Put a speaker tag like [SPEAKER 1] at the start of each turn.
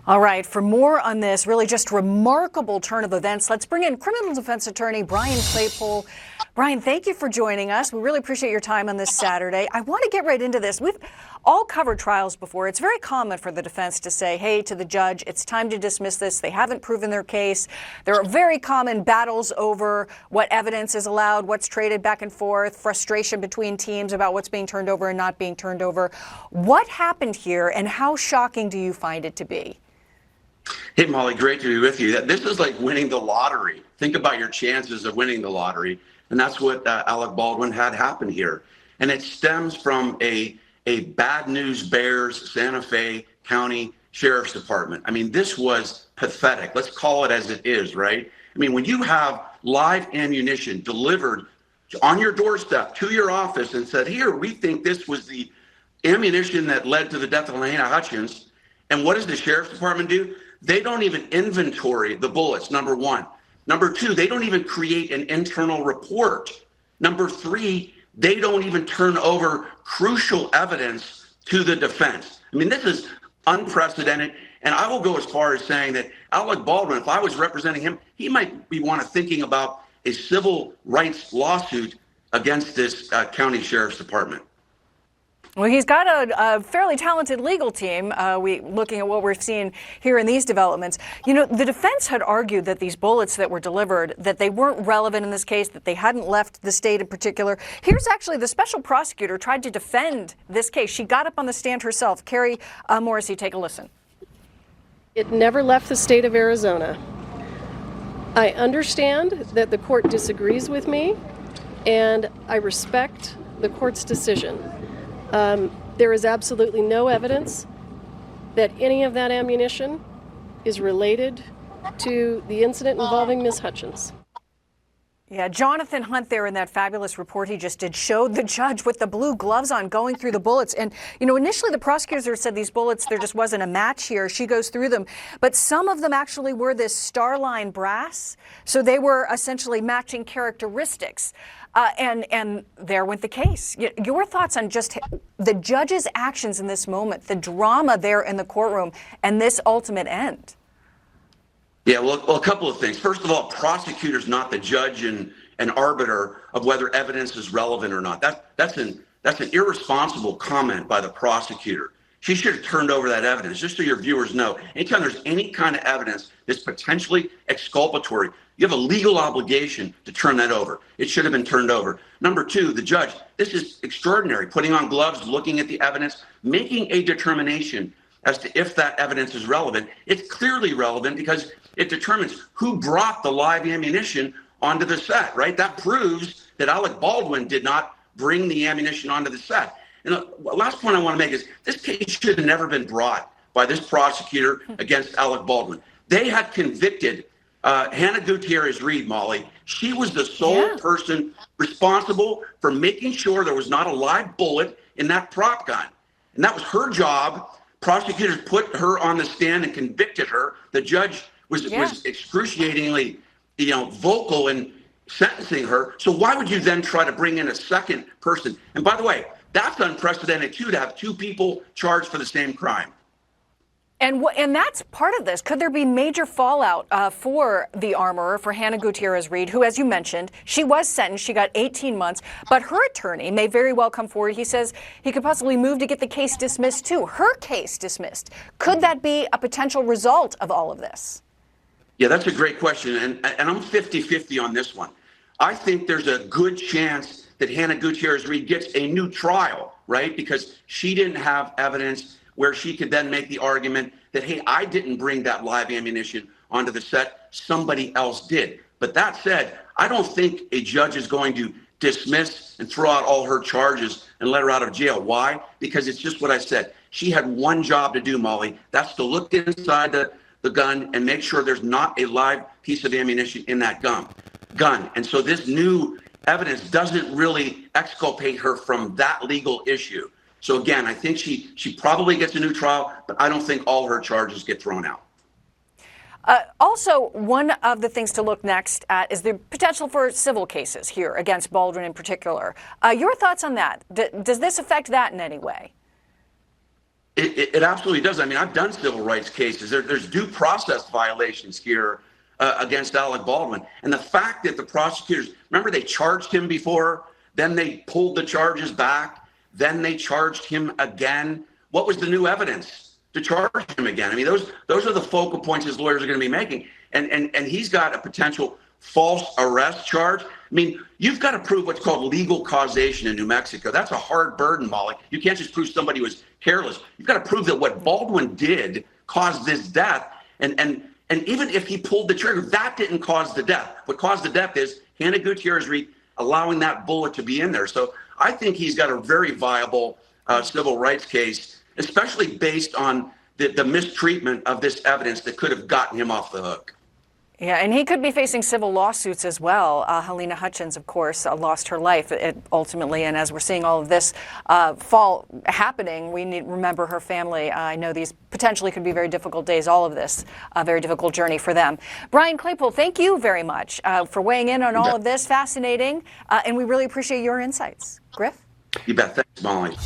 [SPEAKER 1] All right, for more on this really just remarkable turn of events, let's bring in criminal defense attorney Brian Claypole. Brian, thank you for joining us. We really appreciate your time on this Saturday. I want to get right into this. We've all covered trials before. It's very common for the defense to say, hey, to the judge, it's time to dismiss this. They haven't proven their case. There are very common battles over what evidence is allowed, what's traded back and forth, frustration between teams about what's being turned over and not being turned over. What happened here, and how shocking do you find it to be?
[SPEAKER 2] Hey, Molly, great to be with you. This is like winning the lottery. Think about your chances of winning the lottery. And that's what Alec Baldwin had happen here. And it stems from a bad news bears Santa Fe County Sheriff's Department. I mean, this was pathetic. Let's call it as it is, right? I mean, when you have live ammunition delivered on your doorstep to your office and said, here, we think this was the ammunition that led to the death of Lahaina Hutchins. And what does the Sheriff's Department do? They don't even inventory the bullets, number one. Number two, they don't even create an internal report. Number three, they don't even turn over crucial evidence to the defense. I mean, this is unprecedented. And I will go as far as saying that Alec Baldwin, if I was representing him, he might be thinking about a civil rights lawsuit against this county sheriff's department.
[SPEAKER 1] Well, he's got a fairly talented legal team, looking at what we're seeing here in these developments. You know, the defense had argued that these bullets that were delivered, that they weren't relevant in this case, that they hadn't left the state in particular. Here's actually the special prosecutor tried to defend this case. She got up on the stand herself. Carrie Morrissey, take a listen.
[SPEAKER 3] It never left the state of Arizona. I understand that the court disagrees with me, and I respect the court's decision. There is absolutely no evidence that any of that ammunition is related to the incident involving Ms. Hutchins.
[SPEAKER 1] Yeah, Jonathan Hunt there in that fabulous report he just did showed the judge with the blue gloves on going through the bullets. And, you know, initially the prosecutor said these bullets, there just wasn't a match here. She goes through them. But some of them actually were this starline brass. So they were essentially matching characteristics. And there went the case. Your thoughts on just the judge's actions in this moment, the drama there in the courtroom, and this ultimate end?
[SPEAKER 2] Yeah, well, a couple of things. First of all, prosecutor's not the judge and arbiter of whether evidence is relevant or not. That's an irresponsible comment by the prosecutor. She should have turned over that evidence. Just so your viewers know, anytime there's any kind of evidence that's potentially exculpatory, you have a legal obligation to turn that over. It should have been turned over. Number two, the judge, this is extraordinary, putting on gloves, looking at the evidence, making a determination as to if that evidence is relevant. It's clearly relevant because it determines who brought the live ammunition onto the set, right? That proves that Alec Baldwin did not bring the ammunition onto the set. And the last point I want to make is this case should have never been brought by this prosecutor against Alec Baldwin. They had convicted Hannah Gutierrez Reed, Molly. She was the sole person responsible for making sure there was not a live bullet in that prop gun. And that was her job. Prosecutors put her on the stand and convicted her. The judge was excruciatingly, vocal in sentencing her. So why would you then try to bring in a second person? And by the way, that's unprecedented too, to have two people charged for the same crime.
[SPEAKER 1] And that's part of this. Could there be major fallout for the armorer, for Hannah Gutierrez Reed, who, as you mentioned, she was sentenced. She got 18 months. But her attorney may very well come forward. He says he could possibly move to get the case dismissed, too. Her case dismissed. Could that be a potential result of all of this?
[SPEAKER 2] Yeah, that's a great question. And I'm 50-50 on this one. I think there's a good chance that Hannah Gutierrez Reed gets a new trial, right? Because she didn't have evidence where she could then make the argument that, hey, I didn't bring that live ammunition onto the set, somebody else did. But that said, I don't think a judge is going to dismiss and throw out all her charges and let her out of jail. Why? Because it's just what I said. She had one job to do, Molly. That's to look inside the gun and make sure there's not a live piece of ammunition in that gun. And so this new evidence doesn't really exculpate her from that legal issue. So again, I think she probably gets a new trial, but I don't think all her charges get thrown out.
[SPEAKER 1] Also, one of the things to look next at is the potential for civil cases here against Baldwin in particular. Your thoughts on that? Does this affect that in any way?
[SPEAKER 2] It absolutely does. I mean, I've done civil rights cases. There's due process violations here against Alec Baldwin. And the fact that the prosecutors, remember, they charged him before, then they pulled the charges back, then they charged him again. What was the new evidence to charge him again? I mean, those are the focal points his lawyers are going to be making. And he's got a potential false arrest charge. I mean, you've got to prove what's called legal causation in New Mexico. That's a hard burden, Molly. You can't just prove somebody was careless. You've got to prove that what Baldwin did caused this death. And even if he pulled the trigger, that didn't cause the death. What caused the death is Hannah Gutierrez allowing that bullet to be in there. So I think he's got a very viable civil rights case, especially based on the mistreatment of this evidence that could have gotten him off the hook.
[SPEAKER 1] Yeah, and he could be facing civil lawsuits as well. Helena Hutchins, of course, lost her life ultimately. And as we're seeing all of this fall happening, we need to remember her family. I know these potentially could be very difficult days, all of this, a very difficult journey for them. Brian Claypool, thank you very much for weighing in on all of this. Fascinating. And we really appreciate your insights. Griff?
[SPEAKER 2] You bet. Thanks, Molly.